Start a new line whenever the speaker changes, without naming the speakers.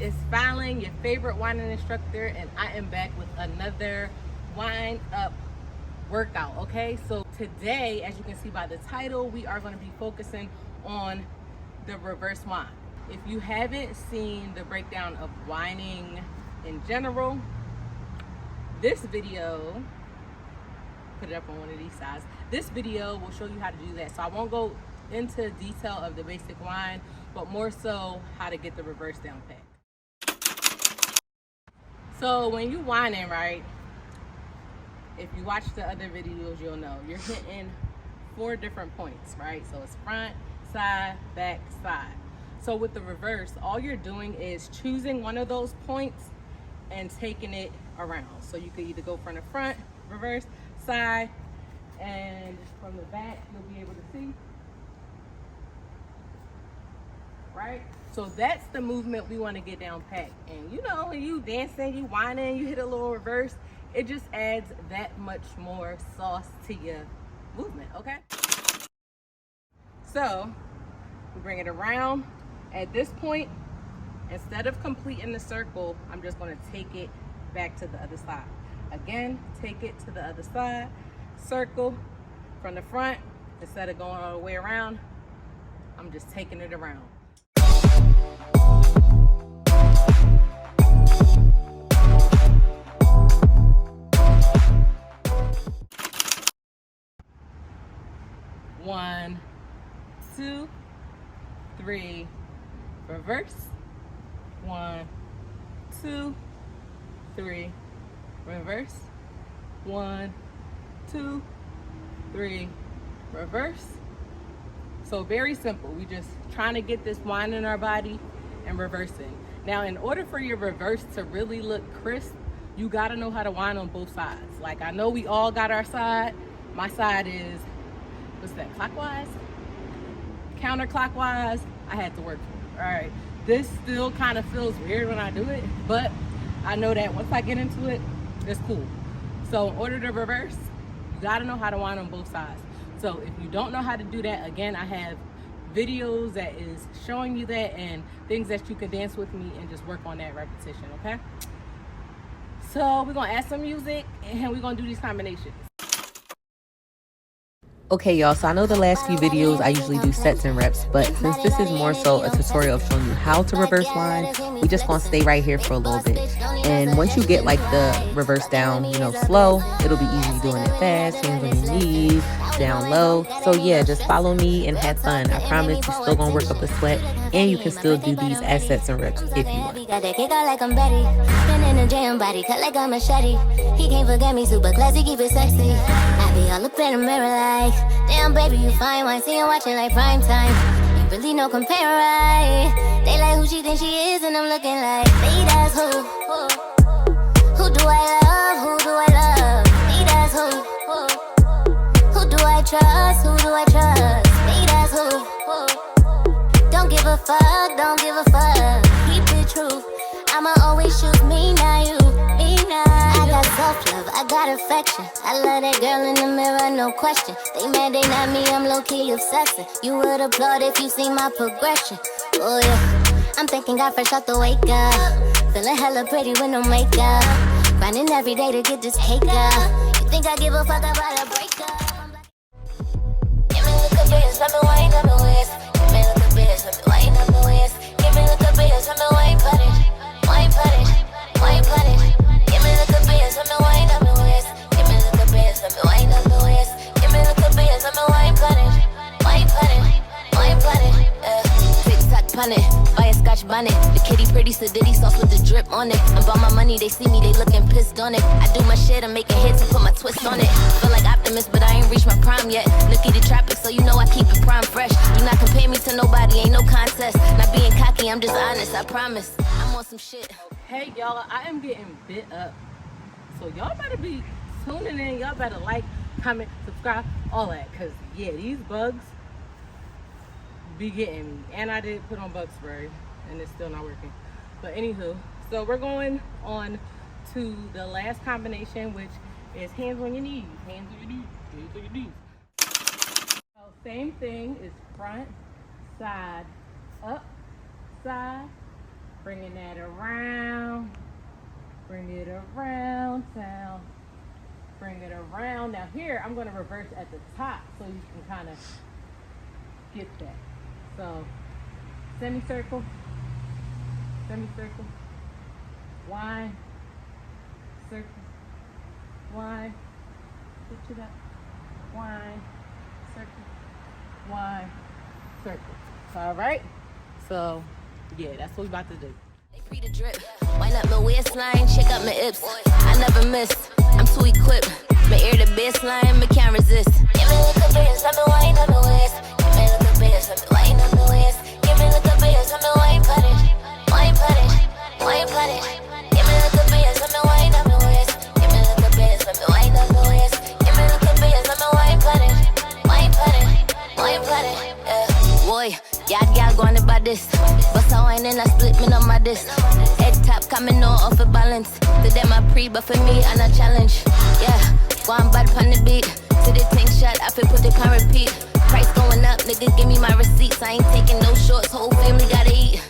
it's Fallon, your favorite whining instructor, and I am back with another wind up workout. Okay, so today, as you can see by the title, we are going to be focusing on the reverse whine. If you haven't seen the breakdown of whining in general, this video, put it up on one of these sides, this video will show you how to do that. So I won't go into detail of the basic whine, but more so how to get the reverse down pat. So when you whining, right, if you watch the other videos, you'll know you're hitting 4 different points, right? So it's front, side, back, side. So with the reverse, all you're doing is choosing one of those points and taking it around. So you could either go from the front, reverse, side, and from the back, you'll be able to see, right? So that's the movement we want to get down pat. And you know, when you dancing, you whining, you hit a little reverse, it just adds that much more sauce to your movement, okay? So we bring it around. At this point, instead of completing the circle, I'm just going to take it back to the other side. Again, take it to the other side, circle from the front. Instead of going all the way around, I'm just taking it around. One, 2, 3, reverse. 1, 2, 3, reverse. 1, 2, 3, reverse. So very simple. We just trying to get this whine in our body and reversing. Now, in order for your reverse to really look crisp, you got to know how to whine on both sides. Like, I know we all got our side. My side is, what's that, clockwise? Counterclockwise. I had to work for it. All right. This still kind of feels weird when I do it, but I know that once I get into it, it's cool. So in order to reverse, you got to know how to whine on both sides. So if you don't know how to do that, again, I have videos that is showing you that and things that you can dance with me and just work on that repetition, okay? So we're going to add some music and we're going to do these combinations.
Okay, y'all, so I know the last few videos I usually do sets and reps, but since this is more so a tutorial of showing you how to reverse whine, we just gonna stay right here for a little bit. And once you get like the reverse down, you know, slow, it'll be easy doing it fast, hands on your knees, down low. So yeah, just follow me and have fun. I promise you're still gonna work up a sweat, and you can still do these as sets and reps if you want.
Got that kick out like I'm Betty. Been in the jam, body cut like a machete. He can't forget me, super classy, keep it sexy. I be all up in the mirror like, damn baby, you fine wine, see you watching like prime time. You really no compare, right? They like who she think she is, and I'm looking like, me that's who. Who do I love? Who do I love? Me that's who. Who do I trust? Who do I trust? Me that's who. Don't give a fuck, don't give a fuck. Keep it true. I'ma always choose me, not you. Me, not you. I got self-love, I got affection. I love that girl in the mirror, no question. They mad, they not me, I'm low-key obsessing. You would applaud if you see my progression. Oh yeah, I'm thanking God fresh out the wake up. Feeling hella pretty with no makeup. Grinding every day to get this cake up. You think I give a fuck about a breakup? Give me a look up, bitch, let me wind up the waist. Give me a look up, bitch, let me wind up the waist. Give me a look up, bitch, let me wind up it. Wind up it, wind up it. Give me a look up, bitch, let me wind up the waist. Give me a look up, bitch, let me wind up the waist. Give me a look up, bitch, let me wind up it. Wind up it, wind up it. Tick-tock pun it, buy a scotch bonnet. The kitty pretty, so diddy sauce with the drip on it. I'm about my money, they see me, they looking pissed on it. I do my shit, I'm making hits and put my twist on it. Feel like Optimus, but I ain't reached my prime yet. Look at the traffic, so you know I keep it prime fresh. Do not compare me to nobody, ain't no contest. Not being cocky, I'm just honest, I promise. I'm on some shit.
Hey y'all, I am getting bit up. So y'all better be tuning in. Y'all better like, comment, subscribe, all that. Cause yeah, these bugs be getting me. And I did put on bug spray and it's still not working. But anywho, so we're going on to the last combination, which is hands on your knees. Hands on your knees, hands on your knees. So same thing is front, side, up, side, Bringing that around. Bring it around town. Bring it around. Now here, I'm gonna reverse at the top so you can kind of get that. So, semicircle, semicircle, whine, circle, whine, get to that, whine, circle, whine, circle. All right, so yeah, that's what we about to do.
They free to drip, wind up my waistline, shake up my hips. I never miss, I'm too equipped. My ear to baseline, me can't resist. Give me a little bass, let me wind on the waist. Give me a little bass, let me wind on the waist. Give me a little bass, let me wine punish, wine punish, wine punish. Give me a little bass, let me wind on the waist. Give me a little bass, let me wind on the waist. Give me a little bass, let me wine punish, wine punish, wine punish. Yeah, boy, y'all going about this. Bust a wine and I split me on my disc. Head top coming on off a balance. To them I pre, but for me I'm a challenge. Yeah, go on bad on the beat. To the tank shot, I feel put it on repeat. Price going up, nigga, give me my receipts. I ain't taking no shorts, whole family gotta eat.